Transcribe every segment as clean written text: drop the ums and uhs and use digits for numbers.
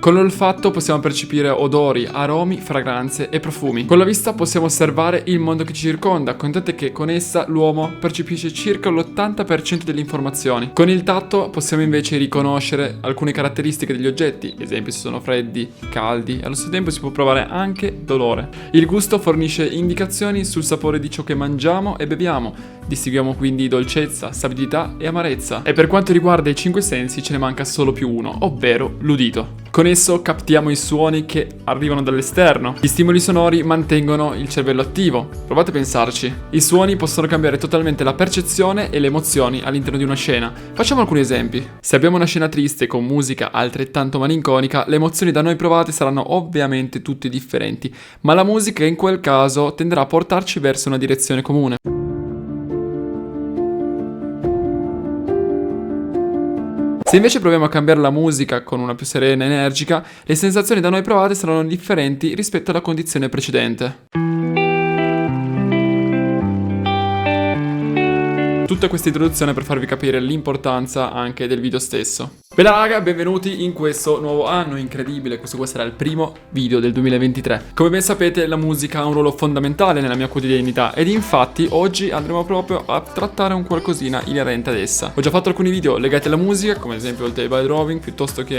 Con l'olfatto possiamo percepire odori, aromi, fragranze e profumi. Con la vista possiamo osservare il mondo che ci circonda, contate che con essa l'uomo percepisce circa l'80% delle informazioni. Con il tatto possiamo invece riconoscere alcune caratteristiche degli oggetti, ad esempio se sono freddi, caldi, e allo stesso tempo si può provare anche dolore. Il gusto fornisce indicazioni sul sapore di ciò che mangiamo e beviamo. Distinguiamo quindi dolcezza, sapidità e amarezza. E per quanto riguarda i cinque sensi ce ne manca solo più uno, ovvero l'udito. Con esso captiamo i suoni che arrivano dall'esterno. Gli stimoli sonori mantengono il cervello attivo. Provate a pensarci. I suoni possono cambiare totalmente la percezione e le emozioni all'interno di una scena. Facciamo alcuni esempi. Se abbiamo una scena triste con musica altrettanto malinconica, le emozioni da noi provate saranno ovviamente tutte differenti, ma la musica in quel caso tenderà a portarci verso una direzione comune. Se invece proviamo a cambiare la musica con una più serena e energica, le sensazioni da noi provate saranno differenti rispetto alla condizione precedente. Tutta questa introduzione per farvi capire l'importanza anche del video stesso. Bella raga, benvenuti in questo nuovo anno incredibile, questo qua sarà il primo video del 2023. Come ben sapete la musica ha un ruolo fondamentale nella mia quotidianità ed infatti oggi andremo proprio a trattare un qualcosina inerente ad essa. Ho già fatto alcuni video legati alla musica, come ad esempio il table drawing, piuttosto che...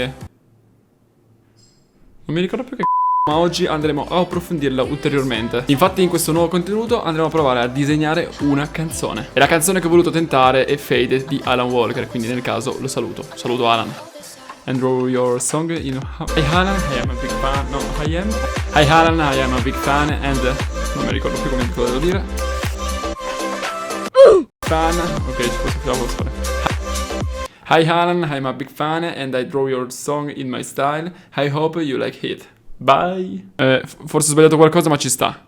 non mi ricordo più che ma oggi andremo a approfondirla ulteriormente. Infatti in questo nuovo contenuto andremo a provare a disegnare una canzone. E la canzone che ho voluto tentare è Faded di Alan Walker, quindi nel caso lo saluto. Saluto Alan. And draw your song in... Hi Alan, I am a big fan. No, I am. Hi Alan, I am a big fan and... non mi ricordo più come devo dire. Fan. Ok, ci posso fare. Hi Alan, I'm a big fan and I draw your song in my style. I hope you like it. Bye. Forse ho sbagliato qualcosa ma ci sta.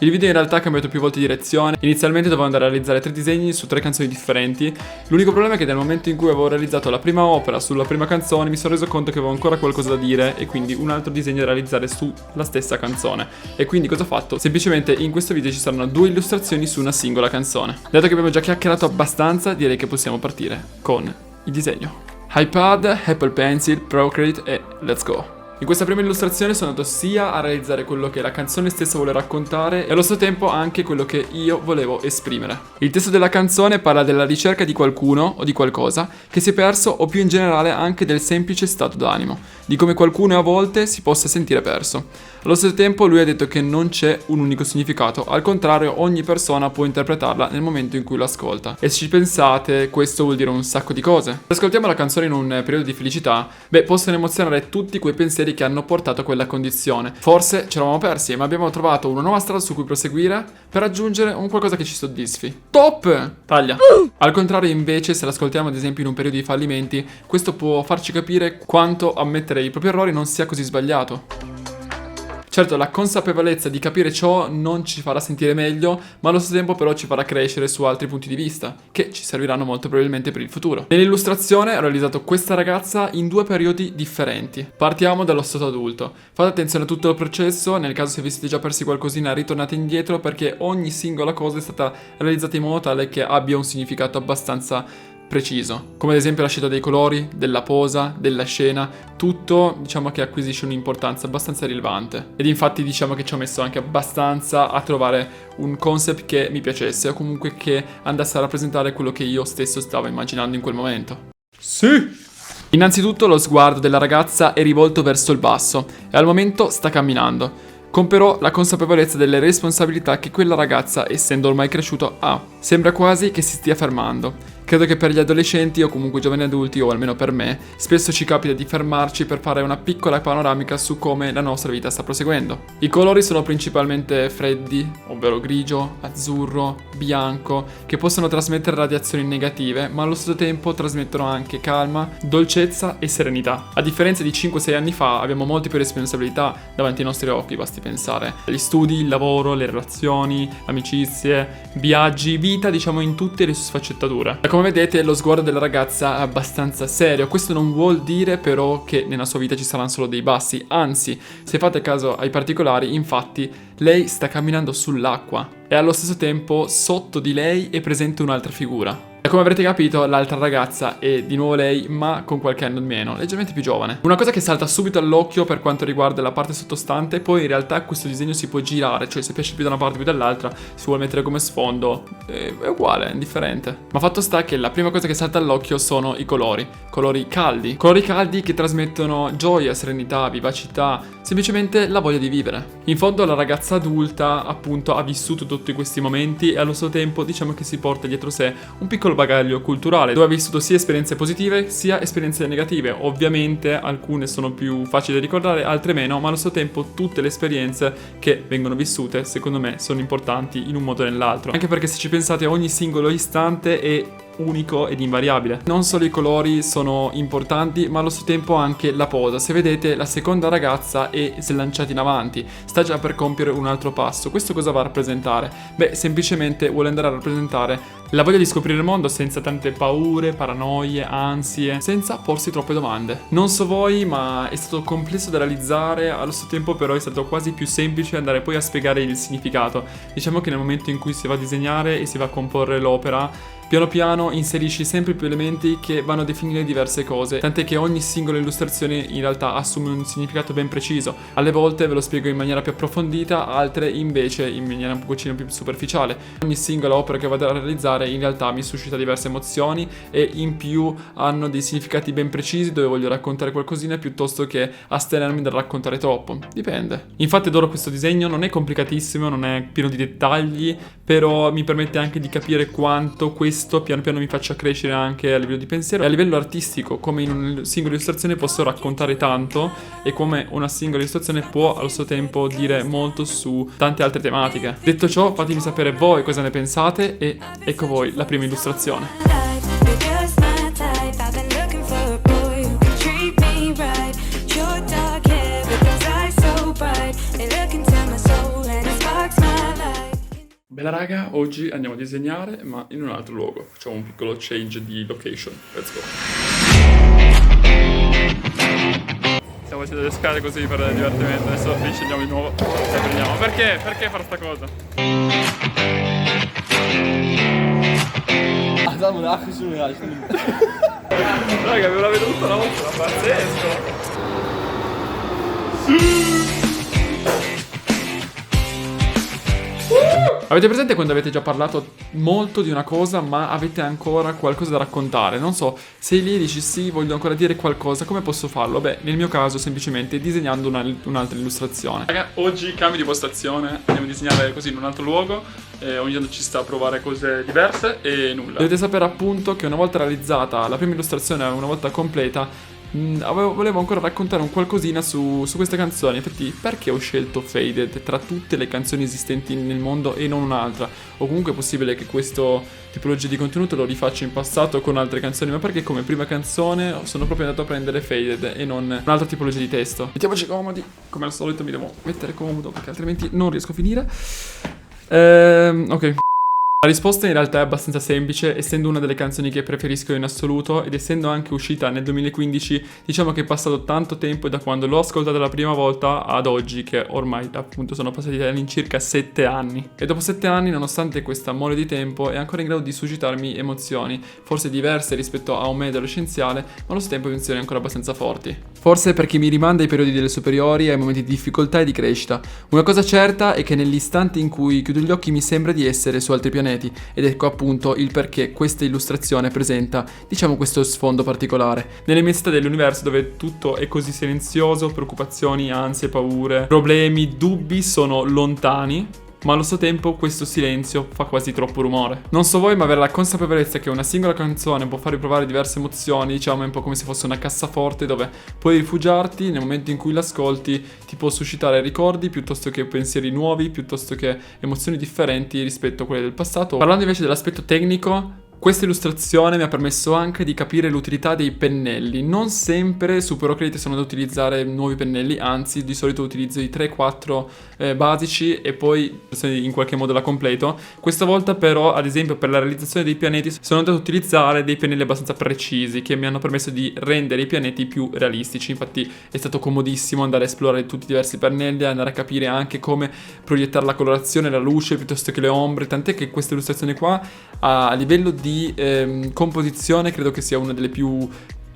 Il video in realtà ha cambiato più volte direzione. Inizialmente dovevo andare a realizzare 3 disegni su 3 canzoni differenti. L'unico problema è che nel momento in cui avevo realizzato la prima opera sulla prima canzone mi sono reso conto che avevo ancora qualcosa da dire e quindi un altro disegno da realizzare sulla stessa canzone. E quindi cosa ho fatto? Semplicemente in questo video ci saranno 2 illustrazioni su una singola canzone. Dato che abbiamo già chiacchierato abbastanza, direi che possiamo partire con il disegno. iPad, Apple Pencil, Procreate e let's go. In questa prima illustrazione sono andato sia a realizzare quello che la canzone stessa vuole raccontare e allo stesso tempo anche quello che io volevo esprimere. Il testo della canzone parla della ricerca di qualcuno o di qualcosa che si è perso o più in generale anche del semplice stato d'animo, di come qualcuno a volte si possa sentire perso. Allo stesso tempo lui ha detto che non c'è un unico significato, al contrario ogni persona può interpretarla nel momento in cui lo ascolta. E se ci pensate questo vuol dire un sacco di cose. Se ascoltiamo la canzone in un periodo di felicità, possono emozionare tutti quei pensieri che hanno portato a quella condizione. Forse ci eravamo persi, ma abbiamo trovato una nuova strada su cui proseguire per raggiungere un qualcosa che ci soddisfi. Top! Taglia. Al contrario invece, se l'ascoltiamo ad esempio in un periodo di fallimenti, questo può farci capire quanto ammettere i propri errori non sia così sbagliato. Certo, la consapevolezza di capire ciò non ci farà sentire meglio, ma allo stesso tempo però ci farà crescere su altri punti di vista, che ci serviranno molto probabilmente per il futuro. Nell'illustrazione ho realizzato questa ragazza in 2 periodi differenti. Partiamo dallo stato adulto. Fate attenzione a tutto il processo, nel caso se vi siete già persi qualcosina ritornate indietro perché ogni singola cosa è stata realizzata in modo tale che abbia un significato abbastanza preciso, come ad esempio la scelta dei colori, della posa, della scena, tutto diciamo che acquisisce un'importanza abbastanza rilevante. Ed infatti diciamo che ci ho messo anche abbastanza a trovare un concept che mi piacesse o comunque che andasse a rappresentare quello che io stesso stavo immaginando in quel momento. Sì! Innanzitutto lo sguardo della ragazza è rivolto verso il basso e al momento sta camminando, con però la consapevolezza delle responsabilità che quella ragazza, essendo ormai cresciuto, ha. Sembra quasi che si stia fermando. Credo che per gli adolescenti o comunque giovani adulti, o almeno per me, spesso ci capita di fermarci per fare una piccola panoramica su come la nostra vita sta proseguendo. I colori sono principalmente freddi, ovvero grigio, azzurro, bianco, che possono trasmettere radiazioni negative, ma allo stesso tempo trasmettono anche calma, dolcezza e serenità. A differenza di 5-6 anni fa, abbiamo molte più responsabilità davanti ai nostri occhi, basti pensare agli studi, il lavoro, le relazioni, amicizie, viaggi, vita, diciamo in tutte le sue sfaccettature. Come vedete lo sguardo della ragazza è abbastanza serio, questo non vuol dire però che nella sua vita ci saranno solo dei bassi, anzi se fate caso ai particolari infatti lei sta camminando sull'acqua e allo stesso tempo sotto di lei è presente un'altra figura. Come avrete capito, l'altra ragazza è di nuovo lei, ma con qualche anno in meno, leggermente più giovane. Una cosa che salta subito all'occhio per quanto riguarda la parte sottostante, poi in realtà questo disegno si può girare, cioè se piace più da una parte più dall'altra, si vuole mettere come sfondo, è uguale, è indifferente. Ma fatto sta che la prima cosa che salta all'occhio sono i colori caldi che trasmettono gioia, serenità, vivacità, semplicemente la voglia di vivere. In fondo la ragazza adulta appunto ha vissuto tutti questi momenti e allo stesso tempo diciamo che si porta dietro sé un piccolo bagaglio culturale dove ha vissuto sia esperienze positive sia esperienze negative. Ovviamente alcune sono più facili da ricordare, altre meno, ma allo stesso tempo tutte le esperienze che vengono vissute secondo me sono importanti in un modo o nell'altro, anche perché se ci pensate ogni singolo istante è unico ed invariabile. Non solo i colori sono importanti, ma allo stesso tempo anche la posa. Se vedete, la seconda ragazza è slanciata in avanti, sta già per compiere un altro passo. Questo cosa va a rappresentare? Beh, semplicemente vuole andare a rappresentare la voglia di scoprire il mondo senza tante paure, paranoie, ansie, senza porsi troppe domande. Non so voi, ma è stato complesso da realizzare, allo stesso tempo però è stato quasi più semplice andare poi a spiegare il significato. Diciamo che nel momento in cui si va a disegnare e si va a comporre l'opera, piano piano inserisci sempre più elementi che vanno a definire diverse cose, tant'è che ogni singola illustrazione in realtà assume un significato ben preciso. Alle volte ve lo spiego in maniera più approfondita, altre invece in maniera un pochino più superficiale. Ogni singola opera che vado a realizzare in realtà mi suscita diverse emozioni e in più hanno dei significati ben precisi dove voglio raccontare qualcosina piuttosto che astenermi dal raccontare troppo. Dipende. Infatti adoro questo disegno, non è complicatissimo, non è pieno di dettagli, però mi permette anche di capire quanto questo piano piano mi faccia crescere anche a livello di pensiero e a livello artistico, come in una singola illustrazione posso raccontare tanto e come una singola illustrazione può allo stesso tempo dire molto su tante altre tematiche. Detto ciò, fatemi sapere voi cosa ne pensate e ecco voi la prima illustrazione. Bella raga, oggi andiamo a disegnare ma in un altro luogo, facciamo un piccolo change di location, let's go. Stiamo facendo le scale così per divertimento, adesso riscendiamo di nuovo e prendiamo. Perché? Perché fare sta cosa? Raga, ve l'ho veduto una volta, pazzesco! Avete presente quando avete già parlato molto di una cosa ma avete ancora qualcosa da raccontare? Non so, sei lì e dici sì, voglio ancora dire qualcosa, come posso farlo? Beh, nel mio caso semplicemente disegnando un'altra illustrazione. Raga, oggi cambio di postazione, andiamo a disegnare così in un altro luogo, ogni tanto ci sta a provare cose diverse e nulla. Dovete sapere appunto che una volta realizzata la prima illustrazione, una volta completa, volevo ancora raccontare un qualcosina su queste canzoni. Infatti, perché ho scelto Faded tra tutte le canzoni esistenti nel mondo e non un'altra? O comunque è possibile che questo tipologia di contenuto lo rifaccia in passato con altre canzoni, ma perché come prima canzone sono proprio andato a prendere Faded e non un'altra tipologia di testo. Mettiamoci comodi, come al solito mi devo mettere comodo perché altrimenti non riesco a finire. Ok. La risposta in realtà è abbastanza semplice, essendo una delle canzoni che preferisco in assoluto ed essendo anche uscita nel 2015, diciamo che è passato tanto tempo da quando l'ho ascoltata la prima volta ad oggi, che ormai appunto sono passati all'incirca 7 anni. E dopo 7 anni, nonostante questa mole di tempo, è ancora in grado di suscitarmi emozioni, forse diverse rispetto a un me adolescenziale, ma allo stesso tempo emozioni ancora abbastanza forti. Forse perché mi rimanda ai periodi delle superiori e ai momenti di difficoltà e di crescita. Una cosa certa è che nell'istante in cui chiudo gli occhi mi sembra di essere su altri pianeti. Ed ecco appunto il perché questa illustrazione presenta, diciamo, questo sfondo particolare. Nell'immensità dell'universo dove tutto è così silenzioso, preoccupazioni, ansie, paure, problemi, dubbi sono lontani, ma allo stesso tempo questo silenzio fa quasi troppo rumore. Non so voi, ma avere la consapevolezza che una singola canzone può far provare diverse emozioni, diciamo, è un po' come se fosse una cassaforte dove puoi rifugiarti nel momento in cui l'ascolti, ti può suscitare ricordi piuttosto che pensieri nuovi, piuttosto che emozioni differenti rispetto a quelle del passato. Parlando invece dell'aspetto tecnico, questa illustrazione mi ha permesso anche di capire l'utilità dei pennelli. Non sempre su Procreate sono da utilizzare nuovi pennelli, anzi di solito utilizzo i 3-4 basici e poi in qualche modo la completo. Questa volta però, ad esempio, per la realizzazione dei pianeti sono andato ad utilizzare dei pennelli abbastanza precisi che mi hanno permesso di rendere i pianeti più realistici. Infatti è stato comodissimo andare a esplorare tutti i diversi pennelli, andare a capire anche come proiettare la colorazione, la luce piuttosto che le ombre, tant'è che questa illustrazione qua a livello di di composizione credo che sia una delle più,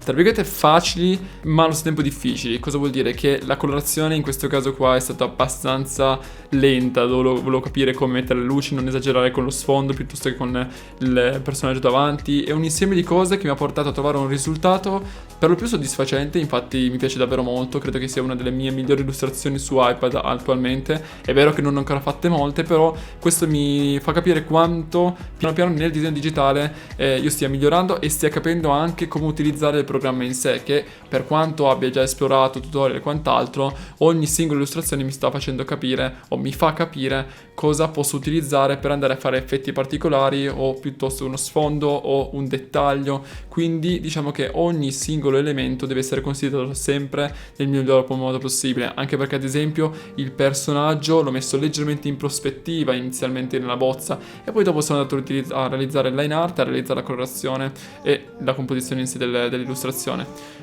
tra virgolette, facili, ma allo stesso tempo difficili. Cosa vuol dire? Che la colorazione in questo caso qua è stata abbastanza lenta, volevo capire come mettere le luci, non esagerare con lo sfondo piuttosto che con il personaggio davanti. È un insieme di cose che mi ha portato a trovare un risultato per lo più soddisfacente, infatti mi piace davvero molto, credo che sia una delle mie migliori illustrazioni su iPad attualmente. È vero che non ne ho ancora fatte molte, però questo mi fa capire quanto piano piano nel disegno digitale io stia migliorando e stia capendo anche come utilizzare il programma in sé, che per quanto abbia già esplorato tutorial e quant'altro, ogni singola illustrazione mi sta facendo capire o mi fa capire cosa posso utilizzare per andare a fare effetti particolari o piuttosto uno sfondo o un dettaglio. Quindi diciamo che ogni singolo elemento deve essere considerato sempre nel miglior modo possibile, anche perché ad esempio il personaggio l'ho messo leggermente in prospettiva inizialmente nella bozza e poi dopo sono andato a realizzare il line art, a realizzare la colorazione e la composizione in sé dell'illustrazione.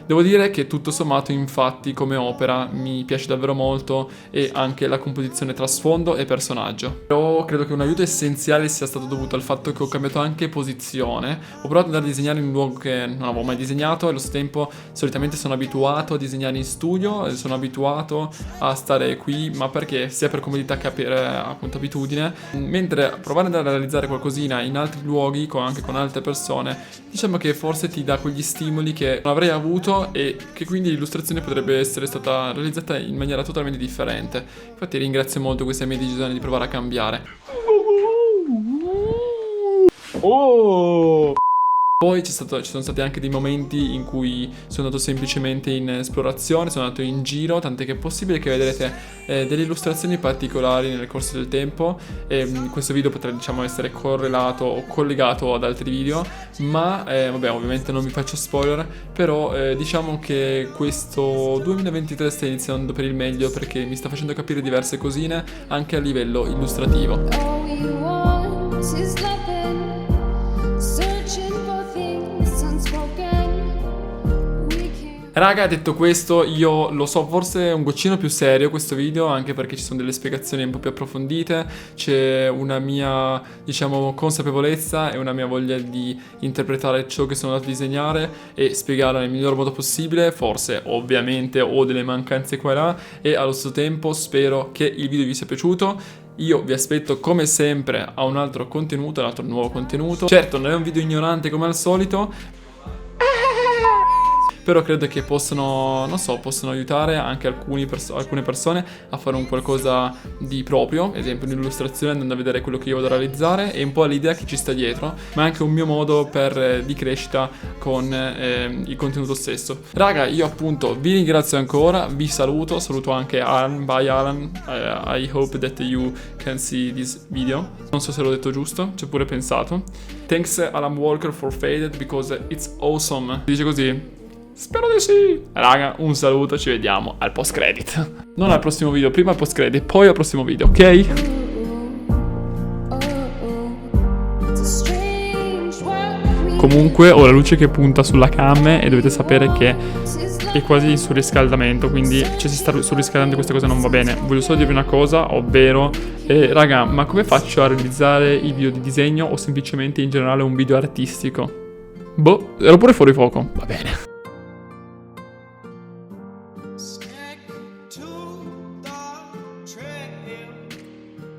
Devo dire che tutto sommato infatti come opera mi piace davvero molto, e anche la composizione tra sfondo e personaggio. Però credo che un aiuto essenziale sia stato dovuto al fatto che ho cambiato anche posizione. Ho provato ad andare a disegnare in un luogo che non avevo mai disegnato e allo stesso tempo solitamente sono abituato a disegnare in studio e sono abituato a stare qui, ma perché sia per comodità che per appunto abitudine, mentre provare ad andare a realizzare qualcosina in altri luoghi anche con altre persone, diciamo che forse ti dà quegli stimoli che non avrei avuto e che quindi l'illustrazione potrebbe essere stata realizzata in maniera totalmente differente. Infatti ringrazio molto questa mia decisione di provare a cambiare. Oh! Poi ci sono stati anche dei momenti in cui sono andato semplicemente in esplorazione, sono andato in giro, tant'è che è possibile che vedrete delle illustrazioni particolari nel corso del tempo. Questo video potrà, diciamo, essere correlato o collegato ad altri video, ma vabbè, ovviamente non vi faccio spoiler, però diciamo che questo 2023 sta iniziando per il meglio perché mi sta facendo capire diverse cosine anche a livello illustrativo. Raga, detto questo, io lo so, forse è un goccino più serio questo video, anche perché ci sono delle spiegazioni un po' più approfondite, c'è una mia, diciamo, consapevolezza e una mia voglia di interpretare ciò che sono andato a disegnare e spiegarla nel miglior modo possibile. Forse, ovviamente, ho delle mancanze qua e là, e allo stesso tempo spero che il video vi sia piaciuto. Io vi aspetto come sempre a un altro contenuto, un altro nuovo contenuto. Certo, non è un video ignorante come al solito, però credo che possono aiutare anche alcune persone a fare un qualcosa di proprio, ad esempio un'illustrazione andando a vedere quello che io vado a realizzare e un po' l'idea che ci sta dietro, ma anche un mio modo di crescita con il contenuto stesso. Raga, io appunto vi ringrazio ancora, vi saluto anche Alan, bye Alan, I hope that you can see this video. Non so se l'ho detto giusto, ci ho pure pensato. Thanks Alan Walker for Faded because it's awesome. Dice così? Spero di sì. Raga, un saluto, ci vediamo al post credit. Non al prossimo video, prima al post credit, poi al prossimo video, ok? Comunque ho la luce che punta sulla cam e dovete sapere che è quasi in surriscaldamento, quindi se si sta surriscaldando questa cosa non va bene. Voglio solo dirvi una cosa, ovvero raga, ma come faccio a realizzare i video di disegno o semplicemente in generale un video artistico? Boh, ero pure fuori fuoco, va bene.